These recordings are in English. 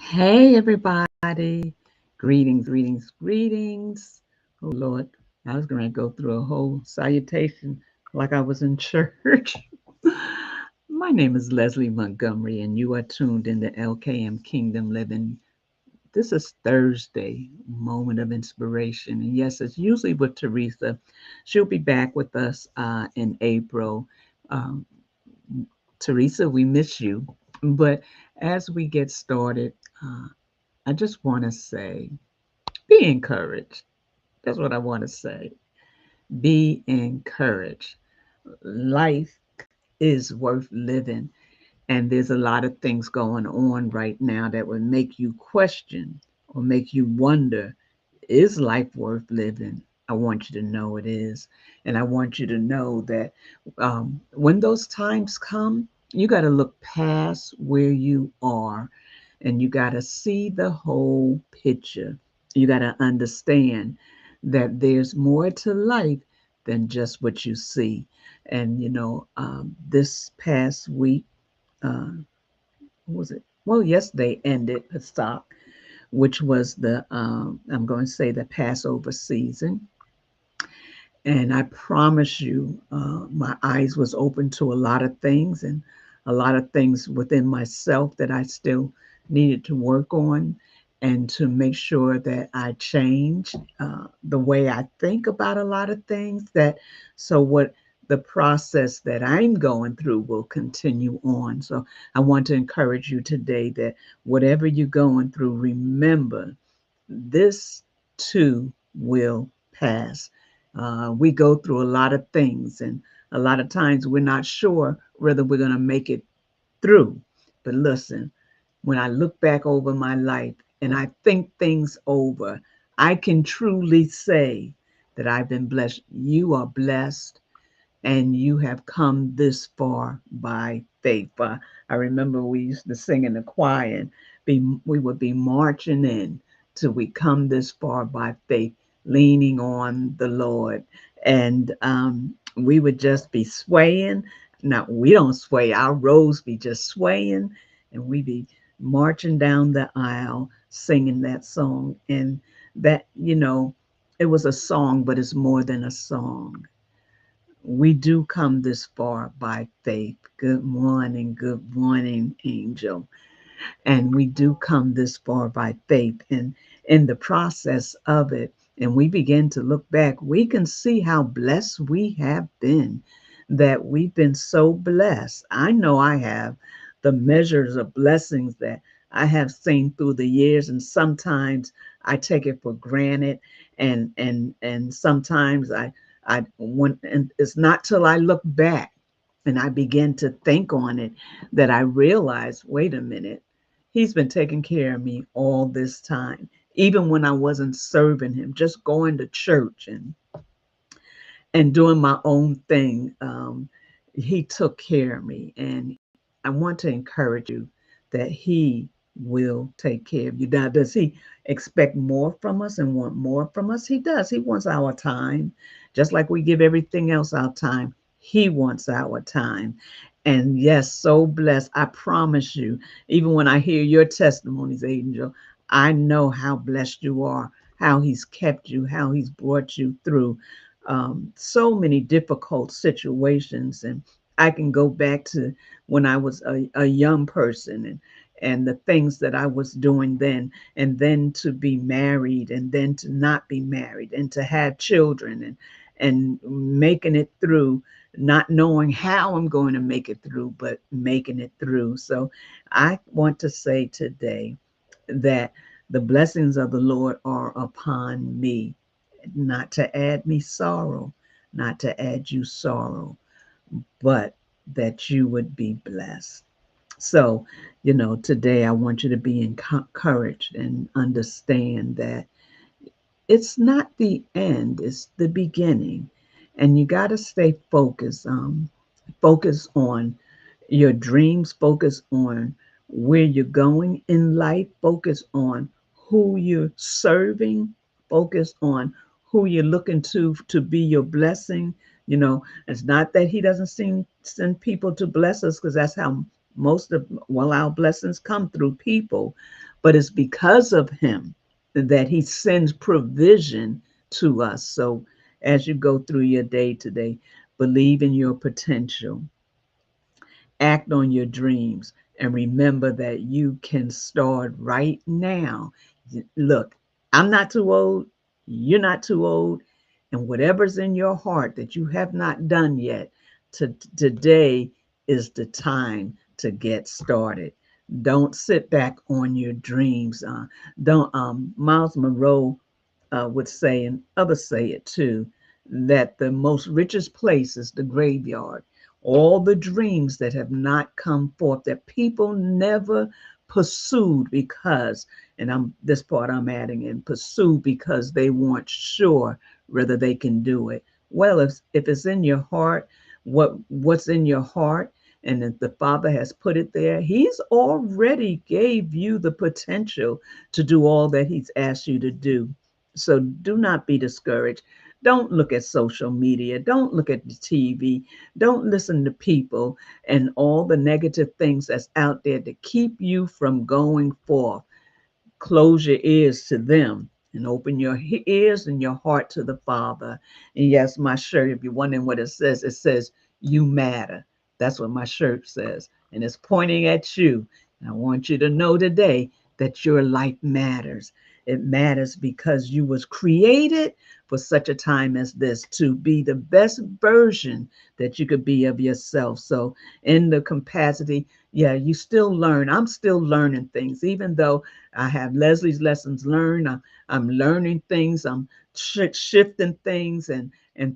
Hey, everybody. Greetings, greetings, greetings. Oh, Lord. I was going to go through a whole salutation like I was in church. My name is Leslie Montgomery, and you are tuned in to LKM Kingdom Living. This is Thursday, Moment of Inspiration. And yes, it's usually with Teresa. She'll be back with us in April. Um, Teresa, we miss you. But as we get started, uh, I just want to say, be encouraged. That's what I want to say. Be encouraged. Life is worth living, and there's a lot of things going on right now that would make you question or make you wonder, is life worth living? I want you to know it is. And I want you to know that when those times come, you got to look past where you are and you got to see the whole picture. You got to understand that there's more to life than just what you see. And, this past week, uh, what was it? Well, yesterday ended Pesach, which was I'm going to say the Passover season. And I promise you, my eyes was open to a lot of things and a lot of things within myself that I still needed to work on and to make sure that I change the way I think about a lot of things that so what the process that I'm going through will continue on. So I want to encourage you today that whatever you're going through, remember this too will pass. We go through a lot of things, and a lot of times we're not sure whether we're going to make it through. But listen, when I look back over my life and I think things over, I can truly say that I've been blessed. You are blessed and you have come this far by faith. I remember we used to sing in the choir and we would be marching in till we come this far by faith, leaning on the Lord. And we would just be swaying. Now, we don't sway, our rows be just swaying, and we be marching down the aisle singing that song. And that, it was a song, but it's more than a song. We do come this far by faith. Good morning, Angel. And we do come this far by faith. And in the process of it, and we begin to look back, we can see how blessed we have been, that we've been so blessed. I know I have the measures of blessings that I have seen through the years, and sometimes I take it for granted, and sometimes I when and it's not till I look back and I begin to think on it that I realize, wait a minute, he's been taking care of me all this time, even when I wasn't serving him, just going to church and doing my own thing. He took care of me, and I want to encourage you that he will take care of you. Now, does he expect more from us and want more from us? He does. He wants our time, just like we give everything else our time. He wants our time. And yes, so blessed. I promise you, even when I hear your testimonies, Angel, I know how blessed you are, how he's kept you, how he's brought you through so many difficult situations. And I can go back to when I was a young person and the things that I was doing then, and then to be married, and then to not be married, and to have children, and making it through, not knowing how I'm going to make it through, but making it through. So I want to say today that the blessings of the Lord are upon me, not to add me sorrow, not to add you sorrow, but that you would be blessed. So, today I want you to be encouraged and understand that it's not the end, it's the beginning. And you got to stay focused. Focus on your dreams, focus on where you're going in life, focus on who you're serving, focus on who you're looking to be your blessing. It's not that he doesn't send people to bless us, because that's how most of, well, our blessings come through people, but it's because of him that he sends provision to us. So as you go through your day today, believe in your potential, act on your dreams, and remember that you can start right now. Look, I'm not too old, you're not too old, and whatever's in your heart that you have not done yet, today is the time to get started. Don't sit back on your dreams. Don't Miles Monroe would say, and others say it too, that the most richest place is the graveyard. All the dreams that have not come forth, that people never pursued because, and I'm this part I'm adding in, pursued because they weren't sure whether they can do it. Well, if it's in your heart, what's in your heart, and if the Father has put it there, He's already gave you the potential to do all that He's asked you to do. So do not be discouraged. Don't look at social media. Don't look at the TV. Don't listen to people and all the negative things that's out there to keep you from going forth. Close your ears to them and open your ears and your heart to the Father. And yes, my shirt, if you're wondering what it says, you matter. That's what my shirt says. And it's pointing at you. And I want you to know today that your life matters. It matters because you was created for such a time as this to be the best version that you could be of yourself. So in the capacity, yeah, you still learn. I'm still learning things, even though I have Leslie's lessons learned. I'm learning things. I'm shifting things, and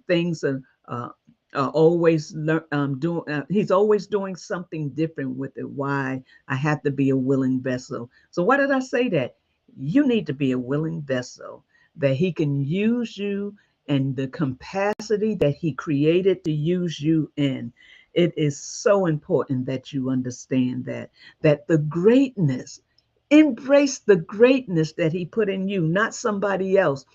things are always doing. He's always doing something different with it. Why I have to be a willing vessel. So why did I say that? You need to be a willing vessel that he can use you and the capacity that he created to use you in. It is so important that you understand that the greatness, embrace the greatness that he put in you, not somebody else.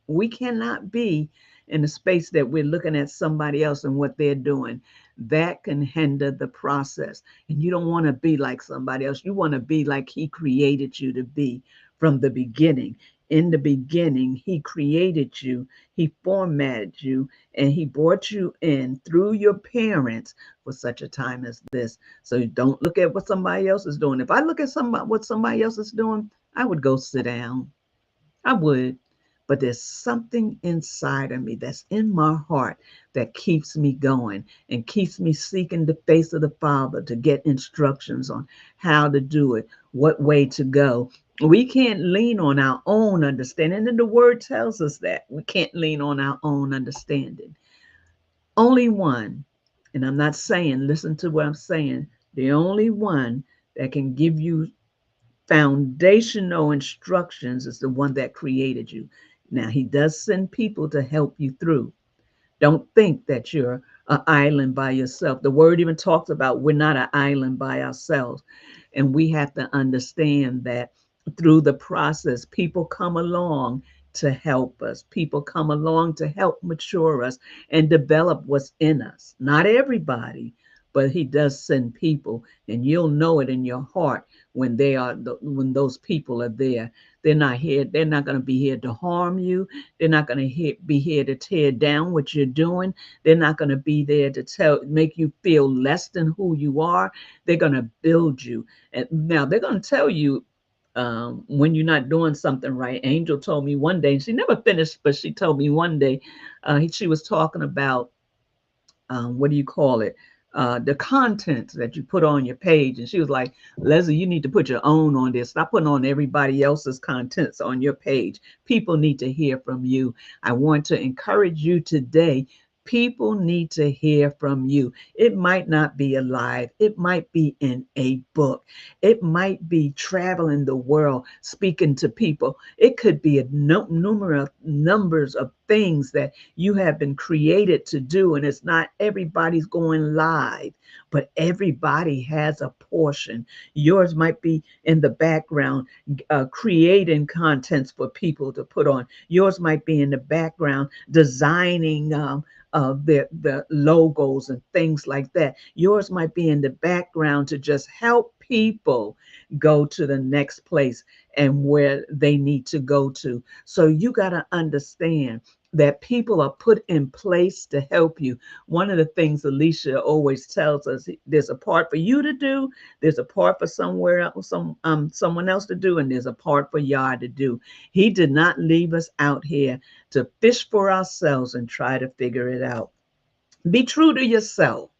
We cannot be in the space that we're looking at somebody else and what they're doing. That can hinder the process. And you don't want to be like somebody else. You want to be like he created you to be from the beginning. In the beginning, he created you, he formatted you, and he brought you in through your parents for such a time as this. So don't look at what somebody else is doing. If I look at what somebody else is doing, I would go sit down. I would. But there's something inside of me that's in my heart that keeps me going and keeps me seeking the face of the Father to get instructions on how to do it, what way to go. We can't lean on our own understanding. And the word tells us that we can't lean on our own understanding. Only one, and I'm not saying, listen to what I'm saying, the only one that can give you foundational instructions is the one that created you. Now, he does send people to help you through. Don't think that you're an island by yourself. The word even talks about we're not an island by ourselves. And we have to understand that through the process, people come along to help us. People come along to help mature us and develop what's in us. Not everybody, but he does send people, and you'll know it in your heart when when those people are there. They're not here. They're not going to be here to harm you. They're not going to be here to tear down what you're doing. They're not going to be there to make you feel less than who you are. They're going to build you. And now they're going to tell you when you're not doing something right. Angel told me one day, she never finished, but she told me one day, she was talking about what do you call it? The content that you put on your page. And she was like, Leslie, you need to put your own on this. Stop putting on everybody else's contents on your page. People need to hear from you. I want to encourage you today. People need to hear from you. It might not be alive. It might be in a book. It might be traveling the world, speaking to people. It could be a numerous numbers of things that you have been created to do. And it's not everybody's going live, but everybody has a portion. Yours might be in the background, creating contents for people to put on. Yours might be in the background, designing the logos and things like that. Yours might be in the background to just help people go to the next place and where they need to go to. So you got to understand that people are put in place to help you. One of the things Alicia always tells us, there's a part for you to do, there's a part for somewhere else, someone else to do, and there's a part for Yah to do. He did not leave us out here to fish for ourselves and try to figure it out. Be true to yourself.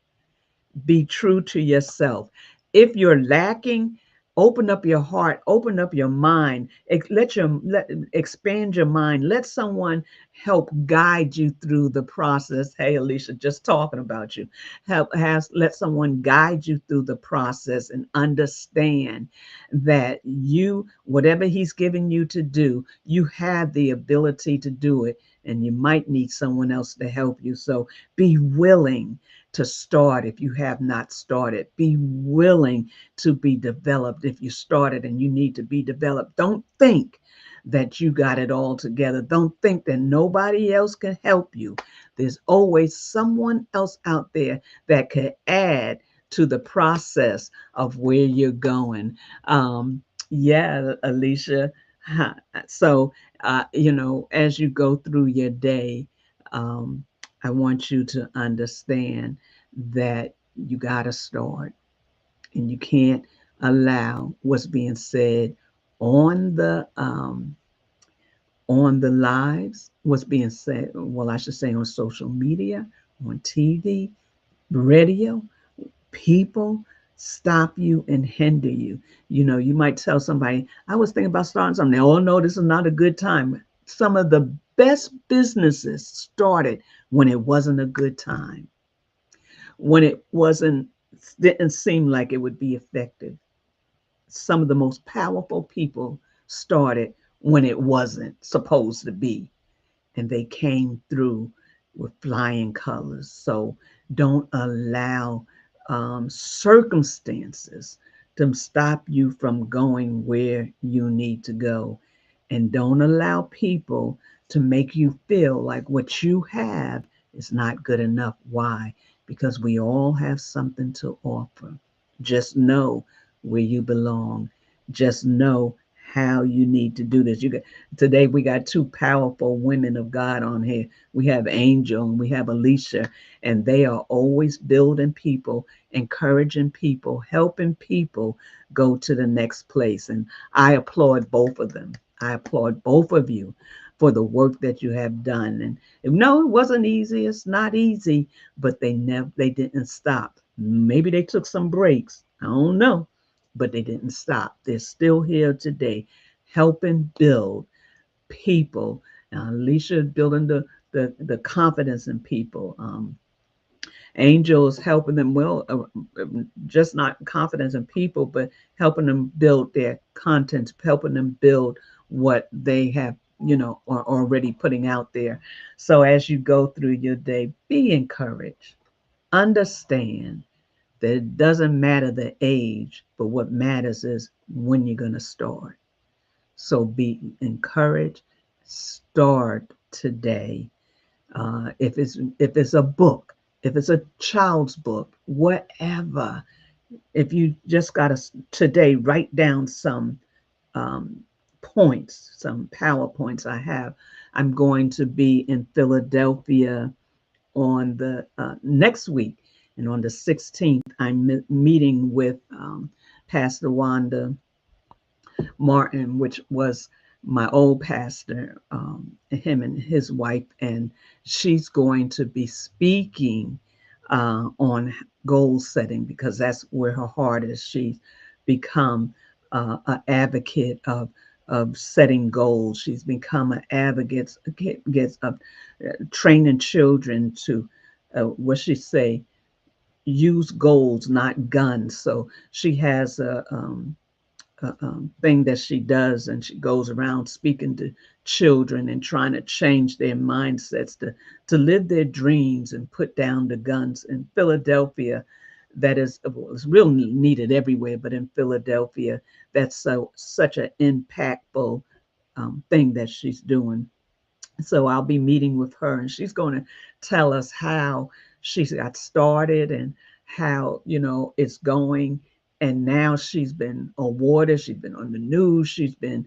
Be true to yourself. If you're lacking, open up your heart, open up your mind, expand your mind. Let someone help guide you through the process. Hey, Alicia, just talking about you. Let someone guide you through the process and understand that whatever he's given you to do, you have the ability to do it, and you might need someone else to help you. So be willing to start if you have not started. Be willing to be developed if you started and you need to be developed. Don't think that you got it all together. Don't think that nobody else can help you. There's always someone else out there that could add to the process of where you're going. Yeah, Alicia. So, as you go through your day, um, I want you to understand that you got to start, and you can't allow what's being said on the lives, what's being said, well, I should say on social media, on TV, radio, people stop you and hinder you. You might tell somebody, I was thinking about starting something. Oh no, this is not a good time. Some of the best businesses started when it wasn't a good time, when it didn't seem like it would be effective. Some of the most powerful people started when it wasn't supposed to be, and they came through with flying colors. So don't allow circumstances to stop you from going where you need to go. And don't allow people to make you feel like what you have is not good enough. Why? Because we all have something to offer. Just know where you belong. Just know how you need to do this. Today we got two powerful women of God on here. We have Angel and we have Alicia, and they are always building people, encouraging people, helping people go to the next place. And I applaud both of them. I applaud both of you for the work that you have done. And no, it wasn't easy. It's not easy, but they didn't stop. Maybe they took some breaks. I don't know, but they didn't stop. They're still here today, helping build people. Alicia building the confidence in people. Angels helping them, just not confidence in people, but helping them build their content, helping them build what they have, are already putting out there. So as you go through your day, be encouraged. Understand that it doesn't matter the age, but what matters is when you're going to start. So be encouraged. Start today. If it's a book, if it's a child's book, whatever. If you just got to today write down some um, points, some PowerPoints I have. I'm going to be in Philadelphia on the next week, and on the 16th, I'm meeting with Pastor Wanda Martin, which was my old pastor, him and his wife, and she's going to be speaking on goal setting because that's where her heart is. She's become an advocate of setting goals. She's become an advocate of training children to what she say, use goals, not guns. So she has a thing that she does, and she goes around speaking to children and trying to change their mindsets to live their dreams and put down the guns. In Philadelphia, that is, well, it's real needed everywhere, but in Philadelphia, that's such an impactful thing that she's doing. So I'll be meeting with her, and she's going to tell us how she got started and how it's going. And now she's been awarded, she's been on the news, she's been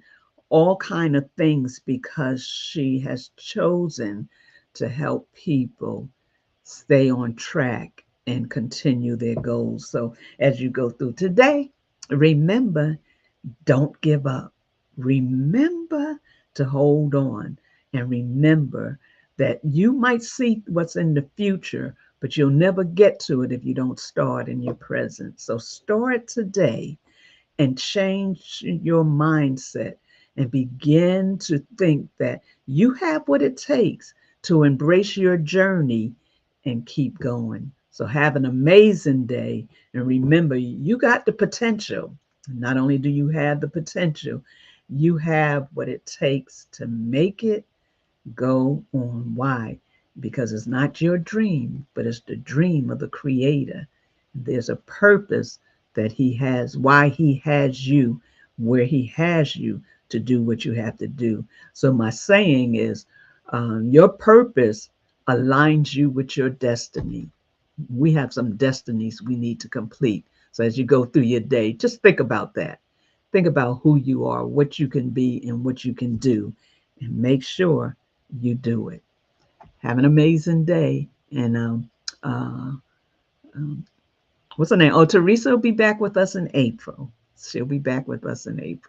all kind of things because she has chosen to help people stay on track and continue their goals. So as you go through today, remember, don't give up. Remember to hold on, and remember that you might see what's in the future, but you'll never get to it if you don't start in your present. So start today and change your mindset and begin to think that you have what it takes to embrace your journey and keep going. So have an amazing day, and remember, you got the potential. Not only do you have the potential, you have what it takes to make it go on. Why? Because it's not your dream, but it's the dream of the Creator. There's a purpose that He has, why He has you where He has you to do what you have to do. So, my saying is, your purpose aligns you with your destiny. We have some destinies we need to complete. So, as you go through your day, just think about that. Think about who you are, what you can be, and what you can do, and make sure you do it. Have an amazing day. And uh, um, what's her name? Oh, Teresa will be back with us in April. She'll be back with us in April.